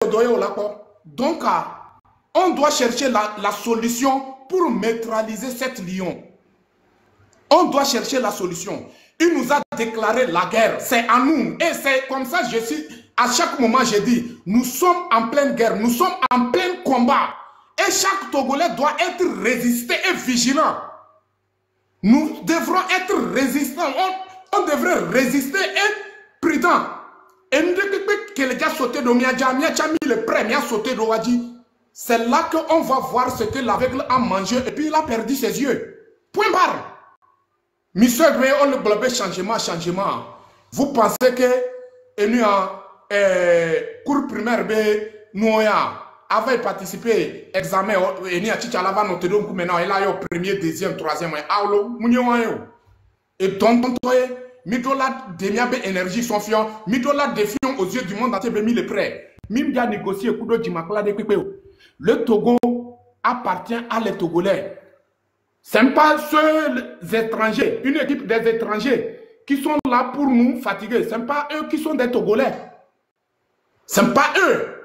Donc, on doit chercher la solution pour neutraliser cette lion. On doit chercher la solution. Il nous a déclaré la guerre. C'est à nous. Et c'est comme ça, à chaque moment, je dis, nous sommes en pleine guerre. Nous sommes en plein combat. Et chaque Togolais doit être résisté et vigilant. Nous devrons être résistants. On devrait résister et prudent. Et nous devons que les gars sautent de Miadja, le prêt, Mia sauté de Wadi. C'est là qu'on va voir ce que l'aveugle a mangé et puis il a perdu ses yeux. Point barre. Monsieur, on le bloque changement. Vous pensez que nous cours primaire, nous avait participé examen et nous avons noté donc maintenant il a eu premier, deuxième, troisième et donc Midola demiabe énergie son fion, Midola défiant aux yeux du monde entier mis le prêt. Mimdia négocié kudo dimakla de pépé. Le Togo appartient à les Togolais. Ce n'est pas ceux étrangers, une équipe des étrangers qui sont là pour nous fatiguer. Ce n'est pas eux qui sont des Togolais. Ce n'est pas eux.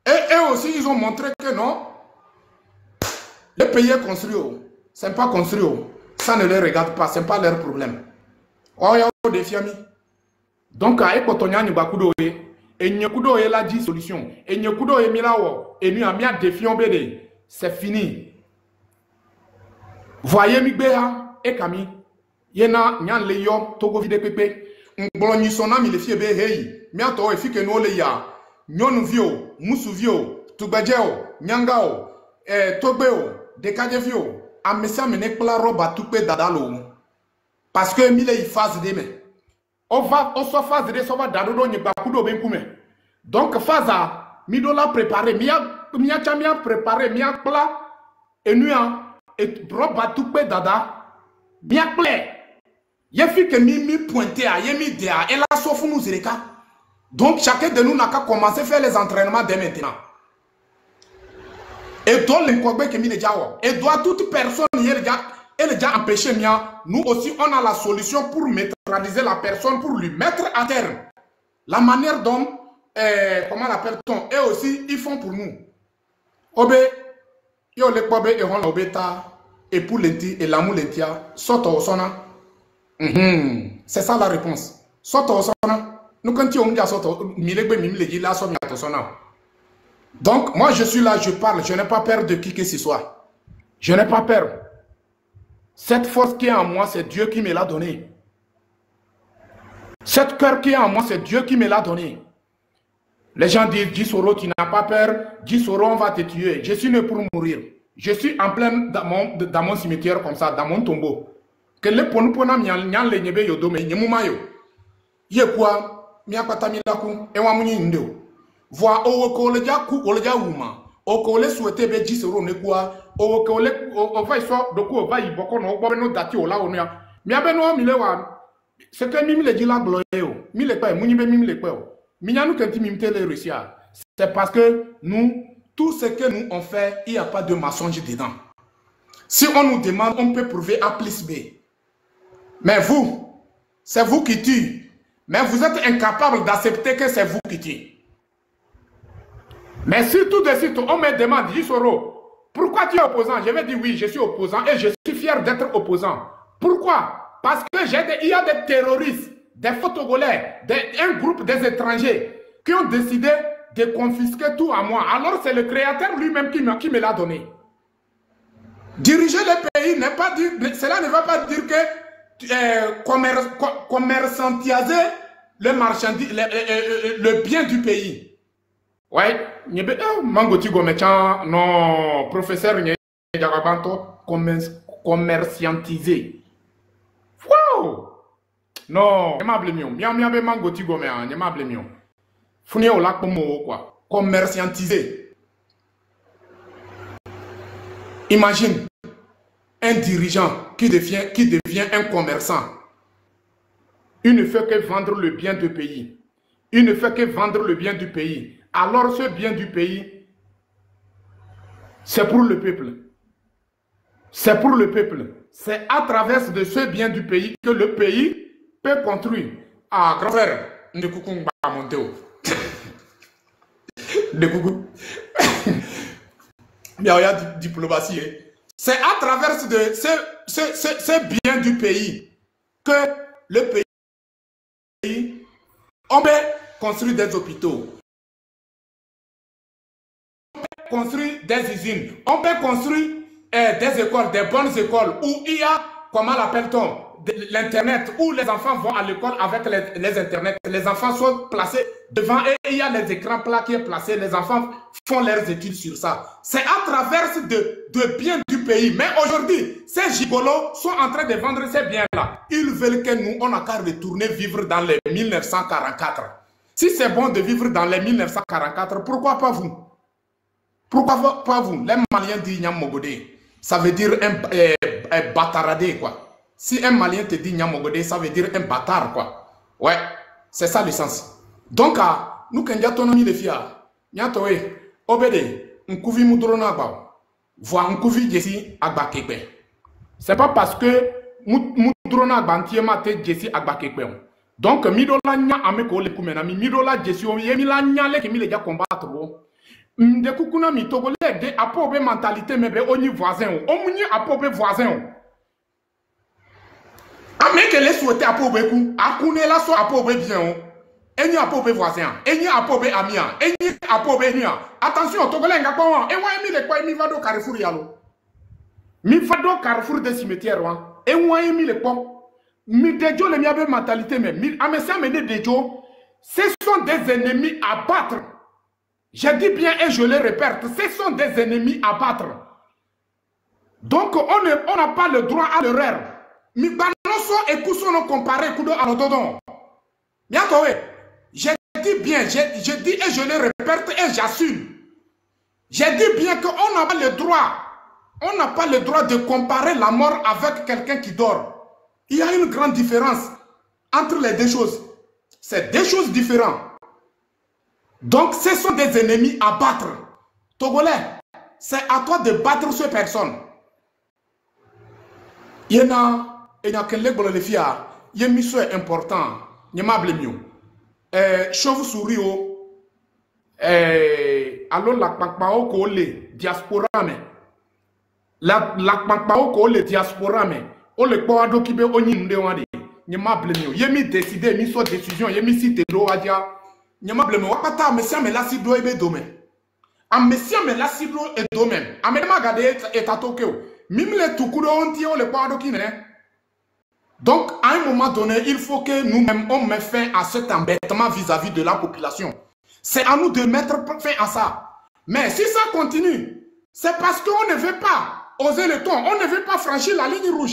Et eux aussi, ils ont montré que non, le pays est construit. Ce n'est pas construit. Ça ne les regarde pas. Ce n'est pas leur problème. Donc, à Ekotonia Nibakudo, et Nyokudo est la 10 solution. Et Nyokudo est Milao, et nous avons défiant BD. C'est fini. Voyez Migbeha et Kami. Yena nyan leyo Togo vide pepe. Mboloni sona mi le fiebe hei. Miato e fike no le ya. Nyon vio, musu vio, tubajeo, nyangao, togbeo, dekaje vio. Amesa mene kla roba tukpe dadalo. Parce que mille y phase de me. On soit phase de sova dadodo nye bakudo benkume. Donc phase mi do la préparer, mia chamia préparer, mia pla et nuan. Et roba tukpe dada bien clair. Yefi que mi pointé à yemi dea et la sofu nous zereka. Donc chacun de nous n'a qu'à commencer à faire les entraînements dès maintenant. Et doit l'incogbe que mi le jawo. Et doit toute personne elle déjà empêché mia. Nous aussi on a la solution pour neutraliser la personne, pour lui mettre à terre. La manière dont comment l'appelle-t-on? Et aussi ils font pour nous. Obe yo le kobe et on obeta et pour lenti et l'amour lentia soto osona. C'est ça la réponse. Soto osona. Nous quand on dit soto milegbe mimleji la somi atosona. Donc moi je suis là, je parle, je n'ai pas peur de qui que ce soit. Je n'ai pas peur. Cette force qui est en moi, c'est Dieu qui me l'a donnée. Cette cœur qui est en moi, c'est Dieu qui me l'a donnée. Les gens disent, Jisoro, tu n'as pas peur. Jisoro, on va te tuer. Je suis né pour mourir. Je suis en plein dans mon cimetière comme ça, dans mon tombeau. Que le ponupona nyan le nyebe yodo me nyemumayo. Ye kwa miapata milaku ewa muni ndo. Voa owoko leja ku oleja wuma. Oko le souhaité be Jisoro ne kwa. Owoko le ova iso doku ova iboko no obo no dati ola onia. Miabe no milewa. C'est que mimi le dit la gloire. Mile pa munibe mimi le pa. C'est parce que nous, tout ce que nous on fait, il n'y a pas de mensonge dedans. Si on nous demande, on peut prouver A plus B. Mais vous, c'est vous qui tuez. Mais vous êtes incapable d'accepter que c'est vous qui tuez. Mais si tout de suite, on me demande, Jisoro, pourquoi tu es opposant? Je vais dire oui, je suis opposant et je suis fier d'être opposant. Pourquoi? Parce que il y a des terroristes, des Togolais, un groupe des étrangers qui ont décidé de confisquer tout à moi. Alors c'est le créateur lui-même qui me l'a donné. Diriger le pays n'est pas dire, cela ne veut pas dire que commerçantiser le bien du pays. Ouais, Mangoti Gomechan, non, professeur Nyagabanto, commerçantiser. Wow! Non, aimable mion. Miam mangoti gome an, aimable mion. Founé au lac pomo quoi. Commerçantiser. Imagine un dirigeant qui devient un commerçant. Il ne fait que vendre le bien du pays. Il ne fait que vendre le bien du pays. Alors ce bien du pays, c'est pour le peuple. C'est pour le peuple. C'est à travers de ce bien du pays que le pays peut construire. Ah, grand frère, ne coucou pas monter. de coucou. Mais il y a diplomatie. Hein. C'est à travers de ces biens du pays que le pays, on peut construire des hôpitaux, on peut construire des usines, on peut construire des écoles, des bonnes écoles où il y a, comment l'appelle-t-on, l'internet, où les enfants vont à l'école avec les internets, les enfants sont placés devant et il y a les écrans plats qui sont placés, les enfants font leurs études sur ça. C'est à travers de biens du pays. Mais aujourd'hui, ces gigolos sont en train de vendre ces biens-là. Ils veulent que nous, on n'a qu'à retourner vivre dans les 1944. Si c'est bon de vivre dans les 1944, pourquoi pas vous? Pourquoi pas vous? Les Maliens disent Nyamogode. Ça veut dire un bâtardé, quoi. Si un Malien te dit Nyamogode, ça veut dire un bâtard, quoi. Ouais, c'est ça le sens. Donc, nous, quand nous avons des filles, Nyatoé, Obede, Nkouvi Moudrona Ba, voit Nkouvi Jessi Agbakekbe. C'est pas parce que Moudrona Bantiema te Jessi Agbakekbe. Donc, Midola Nya Ameko le Koumenami, Midola Jessi, Yemila Nyale qui mi les gars combattre. De Koukouna mi Togolais, de apobe mentalité, mais be oni voisin, o mouni apobe voisin. Ameke les souhaiter apobe kou, akoune la so apobe bien. Eni apobe voisin, eni apobe amia, eni apobe nia. Attention, Togolais nga bon, e wa emi le kwa emi vado Carrefour yalo. Mi vado Carrefour de cimetière wan. E wa emi le kwa. Mi dejo le miabe mentalité mais mi amesi amene dejo, ce sont des ennemis à battre. Je dis bien et je le répète, ce sont des ennemis à battre. Donc on n'a pas le droit à l'erreur. Mi banoso et kusono comparé kudo à l'ododon. Je dis bien, je dis et je le répète et j'assume. Je dis bien qu'on n'a pas le droit. On n'a pas le droit de comparer la mort avec quelqu'un qui dort. Il y a une grande différence entre les deux choses. C'est deux choses différentes. Donc, ce sont des ennemis à battre. Togolais, c'est à toi de battre ces personnes. Il y a quelques filles, il y a un mission important. Il y a un chauve-souris. Alors, la Kpankpao ko le diaspora, mais la Kpankpao ko le diaspora, mais on le Kpawado Kibe Onimde Wadi. Il y a un décidé, il y a une décision, il y a une cité de Wadia. Nyamableme wapata mesia me la siblo ebe domaine. A mesia me la siblo e domaine. A me ma gade etatoke o. Mimle tukuro onti o le kwado kine. Donc à un moment donné, il faut que nous-mêmes on mette fin à cet embêtement vis-à-vis de la population. C'est à nous de mettre fin à ça. Mais si ça continue, c'est parce qu'on ne veut pas oser le ton, on ne veut pas franchir la ligne rouge.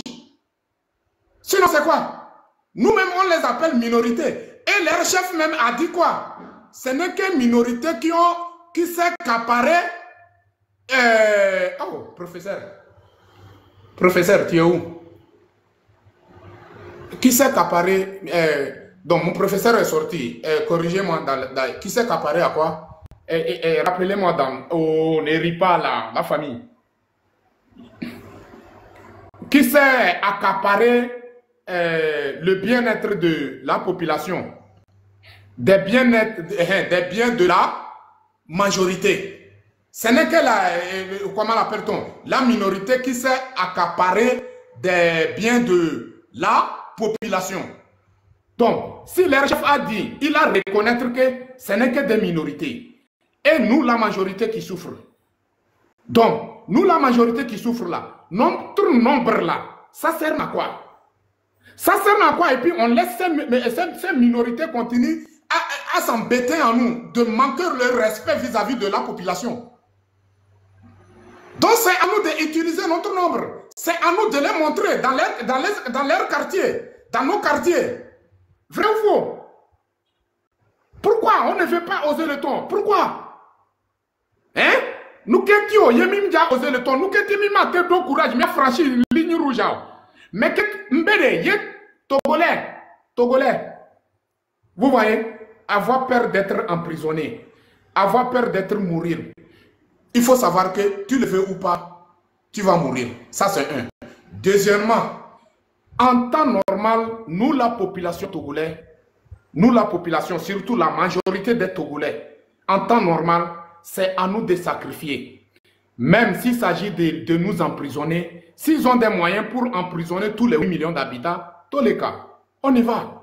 Sinon c'est quoi? Nous-mêmes on les appelle minorités. Et leur chef même a dit quoi? Ce n'est qu'une minorité qui s'est accaparée. Oh, professeur. Professeur, tu es où? Qui s'est accaparé? Donc, mon professeur est sorti. Corrigez-moi. Qui s'est accaparé à quoi? Rappelez-moi dans les repas, là, la famille. Qui s'est accaparé le bien-être de la population? Des biens de la majorité. Ce n'est que la, comment l'appelle-t-on? La minorité qui s'est accaparée des biens de la population. Donc, si le chef a dit, il a reconnaître que ce n'est que des minorités. Et nous, la majorité qui souffre. Donc, nous, la majorité qui souffre là, notre nombre là, ça sert à quoi? Ça sert à quoi? Et puis, on laisse ces minorités continuer à s'embêter en nous, de manquer le respect vis-à-vis de la population. Donc c'est à nous d'utiliser notre nombre. C'est à nous de les montrer dans leur quartier, dans nos quartiers. Vrai ou faux? Pourquoi on ne veut pas oser le ton? Pourquoi? Hein? Nous qu'est-ce yemim déjà osé le ton? Nous qu'est-ce mima que do courage, mais franchi une ligne rouge. Mais que mbede, yé Togolais. Vous voyez? Avoir peur d'être emprisonné, avoir peur d'être mourir. Il faut savoir que tu le veux ou pas, tu vas mourir. Ça c'est un. Deuxièmement, en temps normal, nous la population togolaise, nous la population, surtout la majorité des Togolais, en temps normal, c'est à nous de sacrifier. Même s'il s'agit de nous emprisonner, s'ils ont des moyens pour emprisonner tous les 8 millions d'habitants, tous les cas, on y va.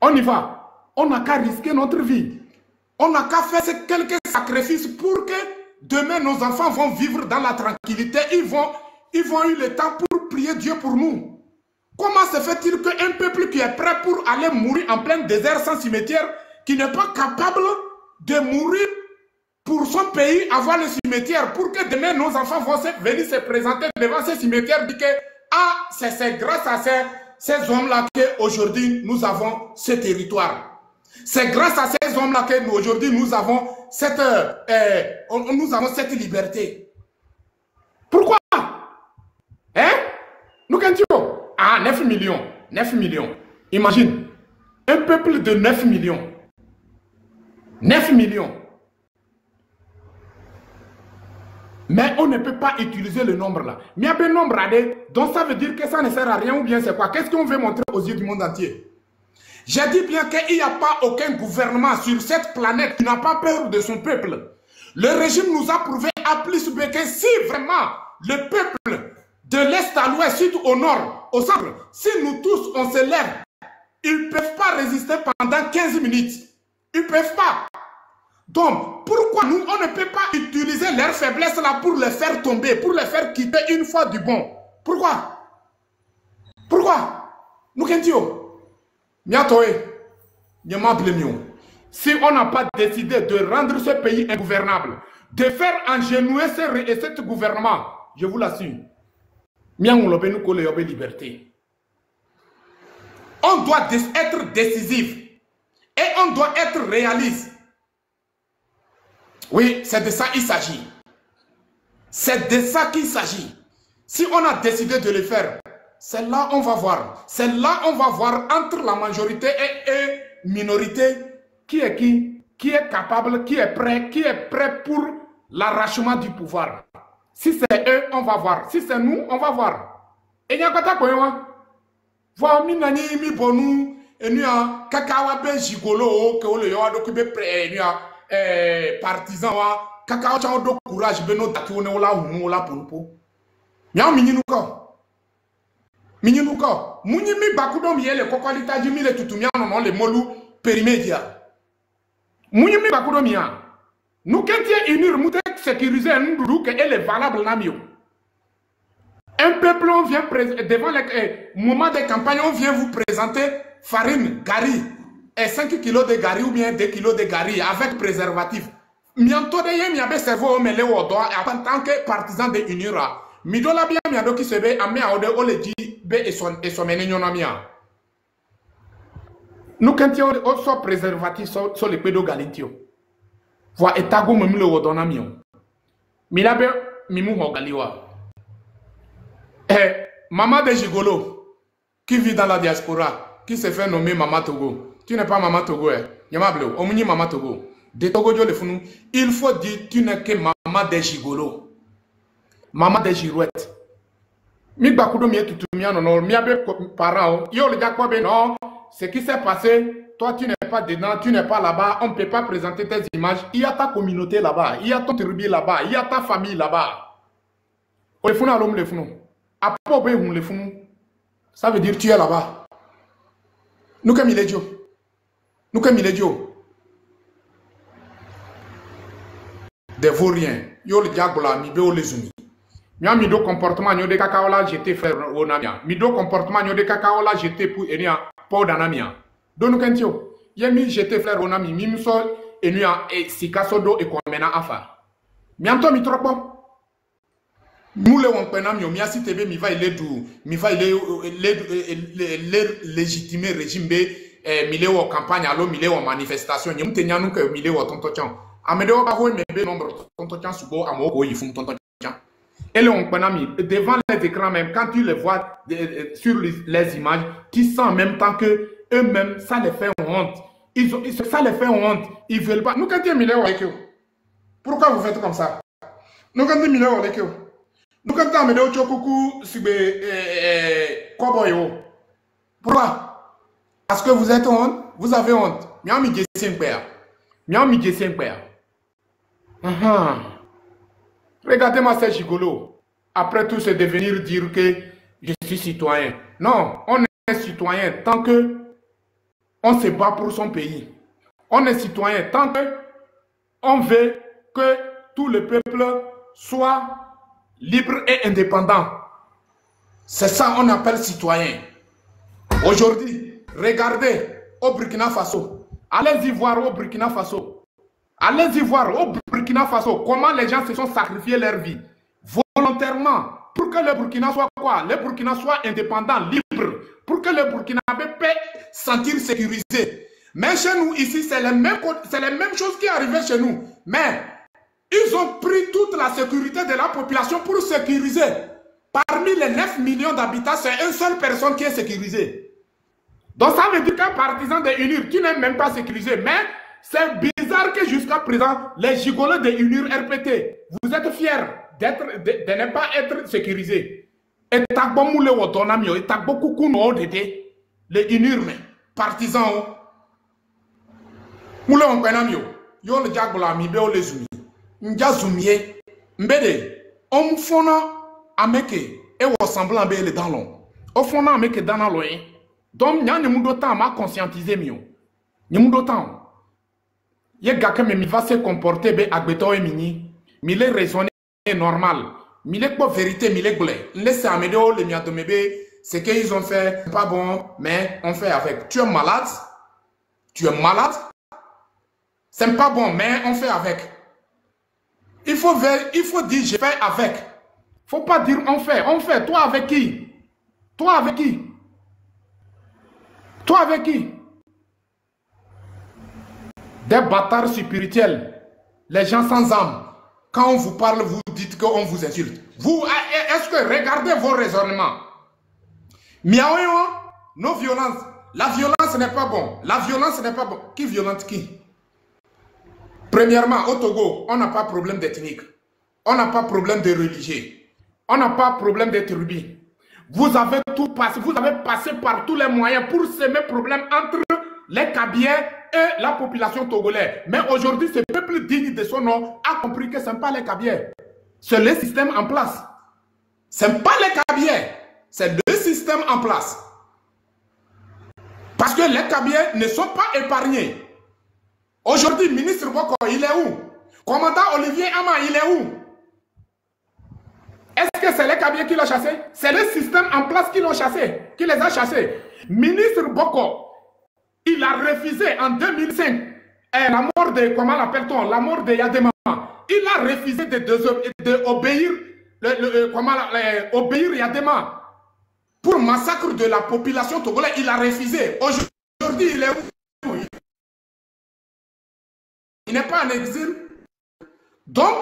On y va. On n'a qu'à risquer notre vie. On n'a qu'à faire quelques sacrifices pour que demain nos enfants vont vivre dans la tranquillité. Ils vont eu le temps pour prier Dieu pour nous. Comment se fait-il qu'un peuple qui est prêt pour aller mourir en plein désert sans cimetière, qui n'est pas capable de mourir pour son pays, avoir le cimetière, pour que demain nos enfants vont venir se présenter devant ce cimetière, dire que ah, c'est grâce à ces hommes-là qu'aujourd'hui nous avons ce territoire. C'est grâce à ces hommes-là qu'aujourd'hui nous avons cette liberté. Pourquoi? Hein? Nous qu'est-ce? Ah, 9 millions. 9 millions. Imagine, un peuple de 9 millions. 9 millions. Mais on ne peut pas utiliser le nombre là. Mais il y a un nombre là, donc ça veut dire que ça ne sert à rien ou bien c'est quoi? Qu'est-ce qu'on veut montrer aux yeux du monde entier? J'ai dit bien qu'il n'y a pas aucun gouvernement sur cette planète qui n'a pas peur de son peuple. Le régime nous a prouvé à plus que si vraiment le peuple de l'Est à l'Ouest, sud au Nord, au centre, si nous tous on se lève, ils ne peuvent pas résister pendant 15 minutes. Ils ne peuvent pas. Donc, pourquoi nous, on ne peut pas utiliser leur faiblesse là pour les faire tomber, pour les faire quitter une fois du bon? Pourquoi? Pourquoi? Nous qu'est-ce que si on n'a pas décidé de rendre ce pays ingouvernable, de faire engenouer ce gouvernement, je vous l'assure, liberté. On doit être décisif et on doit être réaliste. Oui, c'est de ça qu'il s'agit. C'est de ça qu'il s'agit. Si on a décidé de le faire, c'est là on va voir. C'est là on va voir entre la majorité et minorité qui est capable, qui est prêt pour l'arrachement du pouvoir. Si c'est eux, on va voir. Si c'est nous, on va voir. Et il y a quoi quoi? Voir minani mi bonu et nous a kakawa be gigolo que le yo do be prêt partisan wa kakawa cha do courage be no daki wona la pour. Nya mininu ko. Mininu ko. Munyi mi bakudo mi ele kokolita jimi le tutumia non le molu perimedia. Munyi mi bakudo mi a. Nous qu'est-ce unir moutek sécuriser nous que elle est valable namio. Un peuple, on vient devant le moment de campagne, on vient vous présenter farine, gari, et 5 kilos de gari ou bien 2 kilos de gari avec préservatif. Mianto de yem yabe servo mele wodo en tant que partisan de Unira. Midola bien miado qui se ve amé à ode oleji be et son menenionamia. Nous quand on soit préservatif sur les pédo galintio. Voix etago même le wodo namion. Milabe mimu hogaliwa. Maman de Gigolo, qui vit dans la diaspora, qui se fait nommer Maman Togo. Tu n'es pas Maman Togo, Yamablo, Omuni Maman Togo. De Togo, il faut dire tu n'es que Maman de Gigolo. Maman de Girouette. Mi bakudo mi tout non, mi abe parents, yo le diakwa be non, ce qui s'est passé, toi tu n'es pas dedans, tu n'es pas là-bas, on ne peut pas présenter tes images. Il y a ta communauté là-bas, il y a ton tribu là-bas, il y a ta famille là-bas. Le founou l'homme le founou. Ça veut dire tu es là-bas. Nous comme il est Dieu. Nous comme il est Dieu. Des vauriens. Yo le diable là, mi be o les umi. Mia mi do comportement nyo de kakao la jeté frère onamia. Mi do comportement nyo de kakao la jeté pour enia pour danamia. Do nous kentio. Ye mi jeté frère onami mi so enia e sikasodo e komena afa. Mi anto mi tropo. Nous les on mi asi tebe mi va il légitimer régime be mi le wo campagne allo mi le wo manifestation nyum tenya nu ke mi le wo tonto chan amedo ba ho me be nombre tonto chan subo amoko yi fun tonto chan et le on mi devant les écrans même quand tu les vois sur les images tu sens en même temps que eux-mêmes ça les fait honte ça les fait honte ils veulent pas nous quand tu mi le wo avec eux pourquoi vous faites comme ça nous quand tu mi le wo avec eux. Nous quand on met au chokuku sur Koboyo. Pourquoi? Parce que vous êtes honte, vous avez honte. Miami Jessin Père. Miami Jessin Père. Regardez-moi ces gigolos. Après tout, c'est de venir dire que je suis citoyen. Non, on est citoyen tant que on se bat pour son pays. On est citoyen tant que on veut que tout le peuple soit libre et indépendant. C'est ça qu'on appelle citoyen. Aujourd'hui, regardez au Burkina Faso. Allez-y voir au Burkina Faso. Allez-y voir au Burkina Faso comment les gens se sont sacrifiés leur vie volontairement pour que le Burkina soit quoi? Le Burkina soit indépendant, libre, pour que le Burkinabé puisse sentir sécurisé. Mais chez nous, ici, c'est les mêmes choses qui arrivaient chez nous. Mais ils ont pris toute la sécurité de la population pour sécuriser. Parmi les 9 millions d'habitants, c'est une seule personne qui est sécurisée. Donc ça veut dire qu'un partisan de UNIR qui n'est même pas sécurisé. Mais c'est bizarre que jusqu'à présent, les gigolos de UNIR RPT, vous êtes fiers de ne pas être sécurisés. Et t'as bon moulé au tonamio, et t'as beaucoup de les UNIR, mais partisans. Moulé au tonamio, yo le diabola mi beo les umi. Nja zumie, mbede, on fona ameke, et au semblant bele dans l'on. Au fond, ameke dans l'on. Donc, n'y a pas m'a conscientisé mieux. N'y a pas ye gaka me mi va se comporter be agbeto e mini. Mi le raisonner normal. Mi le pas vérité, mi le blé. Laisse amédo le mia de mebe. Ce qu'ils ont fait, pas bon, mais on fait avec. Tu es malade? Tu es malade? C'est pas bon, mais on fait avec. Il faut dire je fais avec. Faut pas dire on fait. On fait. Toi avec qui? Toi avec qui? Toi avec qui? Des bâtards spirituels. Les gens sans âme. Quand on vous parle, vous dites qu'on vous insulte. Vous, est-ce que regardez vos raisonnements? Miaouyo, nos violences. La violence n'est pas bon. La violence n'est pas bon. Qui violente qui? Premièrement, au Togo, on n'a pas de problème d'ethnique. On n'a pas de problème de religieux. On n'a pas de problème de tribus. Vous avez tout passé. Vous avez passé par tous les moyens pour semer problème entre les Kabyles et la population togolaise. Mais aujourd'hui, ce peuple digne de son nom a compris que ce n'est pas les Kabyles. C'est le système en place. Ce n'est pas les Kabyles. C'est le système en place. Parce que les Kabyles ne sont pas épargnés. Aujourd'hui, ministre Boko, il est où? Commandant Olivier Ama, il est où? Est-ce que c'est les Kabyles qui l'ont chassé? C'est le système en place qui l'ont chassé, qui les a chassés. Ministre Boko, il a refusé en 2005 la mort de, comment l'appelle-t-on, la mort de Yadema. Il a refusé d'obéir obéir Yadema pour massacre de la population togolaise. Il a refusé. Aujourd'hui, il est où? Il n'est pas en exil. Donc,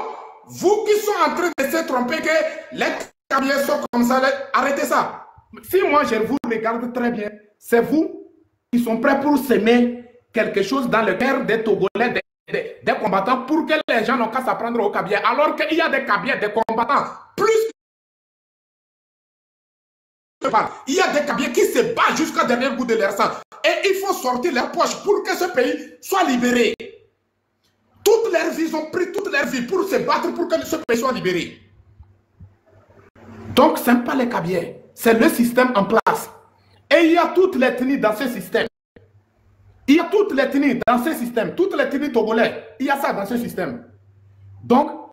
vous qui sont en train de se tromper que les Kabyles sont comme ça, arrêtez ça. Si moi je vous regarde très bien, c'est vous qui sont prêts pour s'aimer quelque chose dans le cœur des Togolais, des combattants, pour que les gens n'ont qu'à s'apprendre aux Kabyles. Alors qu'il y a des Kabyles, des combattants, plus. Il y a des Kabyles qui se battent jusqu'à dernier bout de leur sang. Et il faut sortir leurs poches pour que ce pays soit libéré. Toute leur vie, ils ont pris toute leur vie pour se battre pour que ce pays soit libéré. Donc, ce n'est pas les Kabyles, c'est le système en place. Et il y a toutes les tenues dans ce système. Il y a toutes les tenues dans ce système. Toutes les tenues togolais, il y a ça dans ce système. Donc,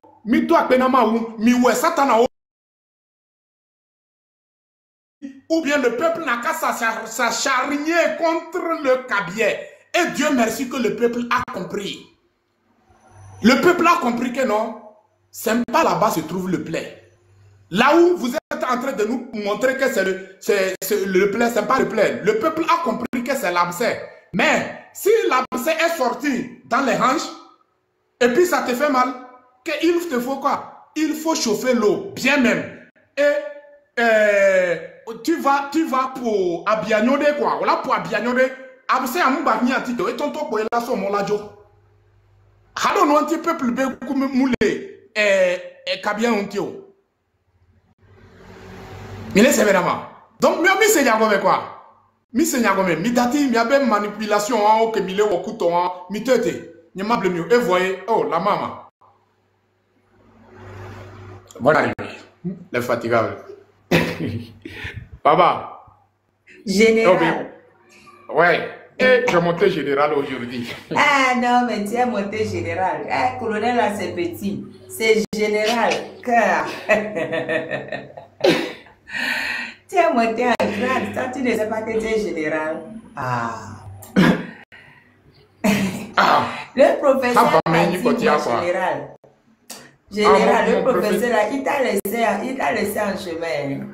ou bien le peuple n'a qu'à s'acharner contre le Kabyles. Et Dieu merci que le peuple a compris. Le peuple a compris que non, c'est pas là-bas se trouve le plaid. Là où vous êtes en train de nous montrer que c'est le plaid, c'est pas le plaid. Le peuple a compris que c'est l'abcès. Mais si l'abcès est sorti dans les hanches, et puis ça te fait mal, qu'il te faut quoi? Il faut chauffer l'eau, bien même. Et tu vas pour Abiagnode quoi. Voilà pour Abiagnode. Abcès à Moubagni Antito. Et ton topo est là sur mon ladio. Hado no anti peuple be comme moulé et Kabia ontio. Il est sévèrement. Donc mi se nyagome quoi. Mi se nyagome mi dati mi abe manipulation en que mi le okuto en mi tete. Ni mable mieux et voyez oh la maman. Bonne arrivée. Les fatigables. Papa. Général. Ouais. Et je montais général aujourd'hui. Ah non, mais tu es monté général. Ah, colonel, là, c'est petit. C'est général. Cœur. Tu es monté en grade. Toi, tu ne sais pas que tu es général. Ah. Le professeur a dit, moi, général. Général, le professeur, là, il t'a laissé en chemin.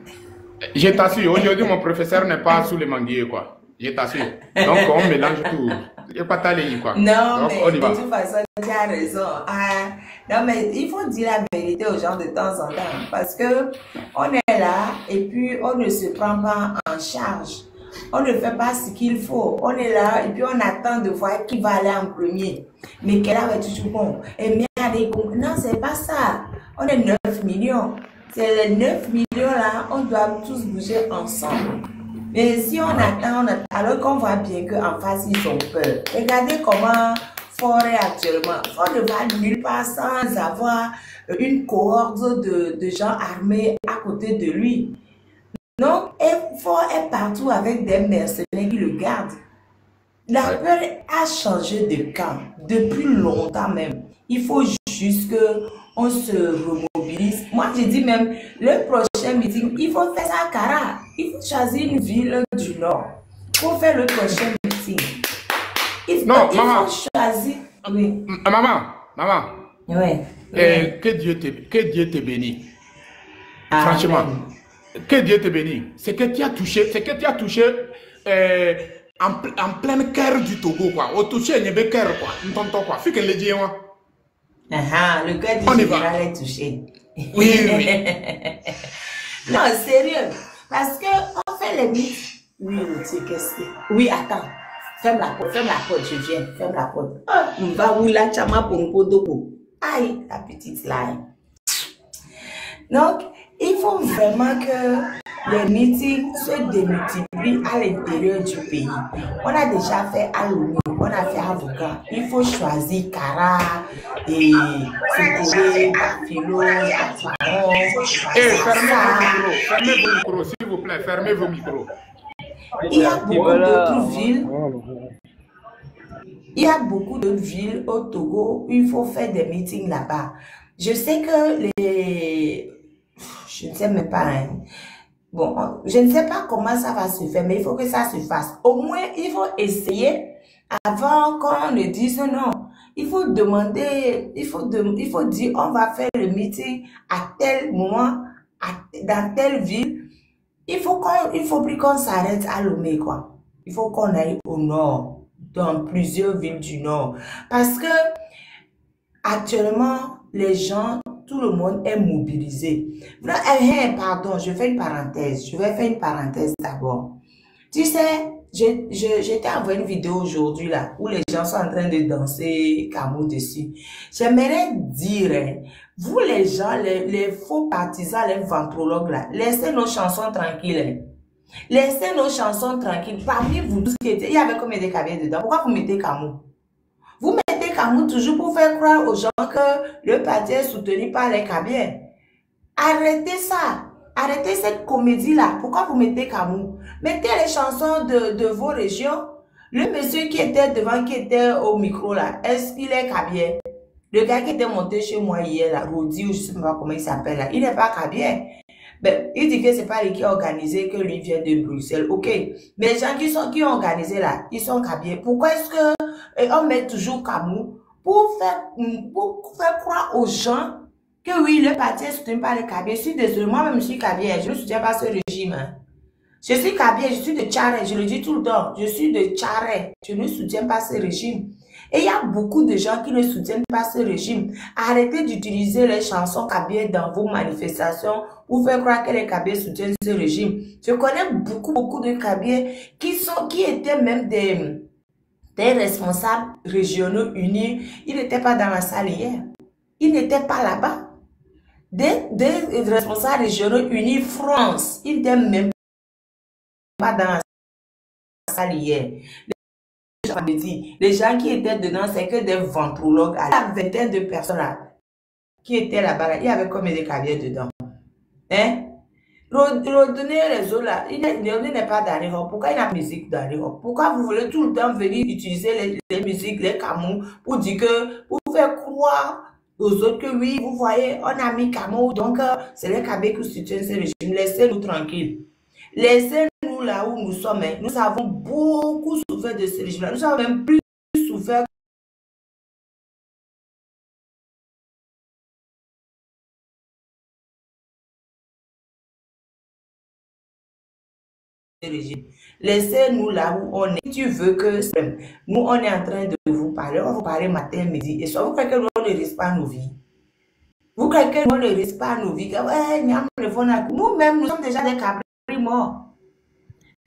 Je t'assure, aujourd'hui, mon professeur n'est pas sous les manguiers, quoi. Je t'assure. Donc, on mélange tout. Il n'y a pas talé, quoi. Non, donc, mais de toute façon, tu as raison. Ah, non, mais il faut dire la vérité aux gens de temps en temps. Parce que on est là et puis on ne se prend pas en charge. On ne fait pas ce qu'il faut. On est là et puis on attend de voir qui va aller en premier. Mais quel va être toujours bon. Et non, c'est pas ça. On est 9 millions. C'est les 9 millions là, on doit tous bouger ensemble. Mais si on attend, alors qu'on voit bien qu'en face, ils ont peur. Regardez comment Fort est actuellement. Fort ne va nulle part sans avoir une cohorte de gens armés à côté de lui. Donc, Fort est partout avec des mercenaires qui le gardent. La peur a changé de camp depuis longtemps même. Il faut juste qu'on se remobilise. Moi, j'ai dit même, le prochain meeting, il faut faire ça à Kara. Il faut choisir une ville du Nord pour faire le prochain meeting. Il faut choisir... Oui. Maman. Ouais. Que Dieu te bénisse. Franchement, que Dieu te bénisse. C'est que tu as touché, en plein cœur du Togo, quoi. Au touché, il y avait cœur, quoi. Quoi. Fait que le dit, moi. Le cœur du général est touché. Oui. Non, sérieux. Parce que on fait les mythes. Oui, qu'est-ce que... Oui, attends. Ferme la porte, je viens. Ferme la porte. On va où la chama pour un podoko. Aïe, la petite là. Donc, il faut vraiment que les meetings se démultiplient à l'intérieur du pays. On a déjà fait Alumi, on a fait avocat. Il faut choisir Kara et Sokoré, Bafilo, Bafaron. Fermez vos micros, s'il vous plaît, fermez vos micros. Il y a beaucoup d'autres villes. Il y a beaucoup d'autres villes au Togo où il faut faire des meetings là-bas. Je sais que je ne sais même pas. Hein. Bon, je ne sais pas comment ça va se faire, mais il faut que ça se fasse. Au moins, il faut essayer avant qu'on ne dise non. Il faut demander, il faut dire, on va faire le meeting à tel moment, dans telle ville. Il faut plus qu'on s'arrête à Lomé, quoi. Il faut qu'on aille au nord, dans plusieurs villes du nord. Parce que, actuellement, les gens, tout le monde est mobilisé. Pardon, je fais une parenthèse. Je vais faire une parenthèse d'abord. Tu sais, j'étais envoyé une vidéo aujourd'hui là, où les gens sont en train de danser Kamou dessus. J'aimerais dire, vous les gens, les faux partisans, les ventrologues là, laissez nos chansons tranquilles. Laissez nos chansons tranquilles. Parmi vous tous qui étaient, il y avait combien de caviers dedans? Pourquoi vous mettez Kamou? Vous mettez Kamou toujours pour faire croire aux gens que le parti est soutenu par les Kabiens. Arrêtez ça. Arrêtez cette comédie-là. Pourquoi vous mettez Kamou? Mettez les chansons de vos régions. Le monsieur qui était devant, qui était au micro là, est-ce qu'il est Kabien? Le gars qui était monté chez moi hier là, Rodi, ou je ne sais pas comment il s'appelle là, il n'est pas Kabien. Ben, il dit que c'est pas lui qui a organisé, que lui vient de Bruxelles. Ok. Mais les gens qui ont organisé là, ils sont Kabiens. Pourquoi est-ce que on met toujours Kamou pour faire croire aux gens que oui, le parti est soutenu par les Kabiens? Je suis désolé, moi-même je suis Kabien, je ne soutiens pas ce régime. Hein. Je suis Kabien, je suis de Tchare, je le dis tout le temps. Je suis de Tchare, je ne soutiens pas ce régime. Et il y a beaucoup de gens qui ne soutiennent pas ce régime. Arrêtez d'utiliser les chansons Kabiens dans vos manifestations pour faire croire que les Kabiens soutiennent ce régime. Je connais beaucoup de Kabiens qui étaient même des responsables régionaux unis. Ils n'étaient pas dans la salle hier. Ils n'étaient pas là-bas. Des responsables régionaux unis France. Ils n'étaient même pas dans la salle hier. Les gens qui étaient dedans, c'est que des ventrologues. À la vingtaine de personnes là. qui était là-bas, il y avait combien de caviar dedans? Hein? Redonner les autres là, il n'est pas dans les rocs. Pourquoi il y a musique dans les rocs? Pourquoi vous voulez tout le temps venir utiliser les musiques, les camous, pour dire que, pour faire croire aux autres que oui, vous voyez, on a mis Camou, donc c'est les Kabé qui soutiennent ce régime. Laissez-nous tranquilles. Laissez-nous là où nous sommes. Hein. Nous avons beaucoup souffert de ce régime-là. Nous avons même plus souffert de ce régime. Laissez-nous là où on est. Si tu veux que nous, on est en train de vous parler, on va vous parler matin, midi et soir. Vous croyez que nous, on ne risque pas nos vies? Vous croyez que nous, on ne risque pas nos vies? Nous-mêmes, nous sommes déjà des cabris morts.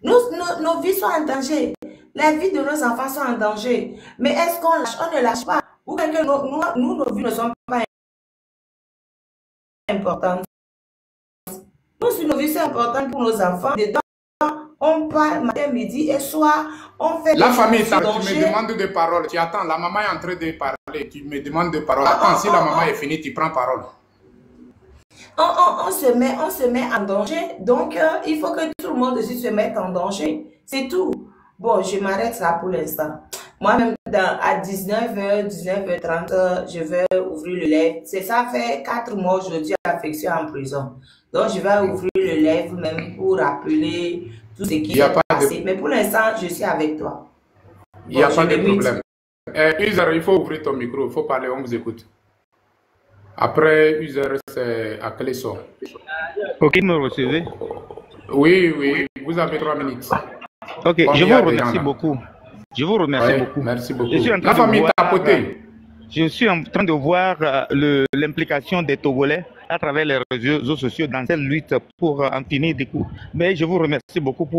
Nos vies sont en danger. Les vies de nos enfants sont en danger. Mais est-ce qu'on lâche? On ne lâche pas. Vous croyez que nos vies ne sont pas importantes? Nous, si nos vies sont importantes pour nos enfants, dedans, on parle matin, midi et soir. On fait la famille, tu me demandes de parole. Tu attends, la maman est en train de parler. Tu me demandes de parole. Attends, si la maman est finie, tu prends parole. On se met en danger. Donc, il faut que tout le monde aussi se mette en danger. C'est tout. Bon, je m'arrête là pour l'instant. Moi-même, à 19h, 19h30, je vais ouvrir le live. C'est ça fait 4 mois aujourd'hui affection en prison. Donc, je vais ouvrir le live même pour rappeler tout ce qui s'est passé. Mais pour l'instant, je suis avec toi. Il n'y a pas de problème. User, il faut ouvrir ton micro. Il faut parler, on vous écoute. Après, User, c'est à clé sort. Ok, me recevez? Oui, vous avez 3 minutes. Ok, je vous remercie beaucoup. Je vous remercie beaucoup. Merci beaucoup. La famille tapoté. Je suis en train de voir l'implication des Togolais à travers les réseaux sociaux dans cette lutte pour en finir des coups. Mais je vous remercie beaucoup pour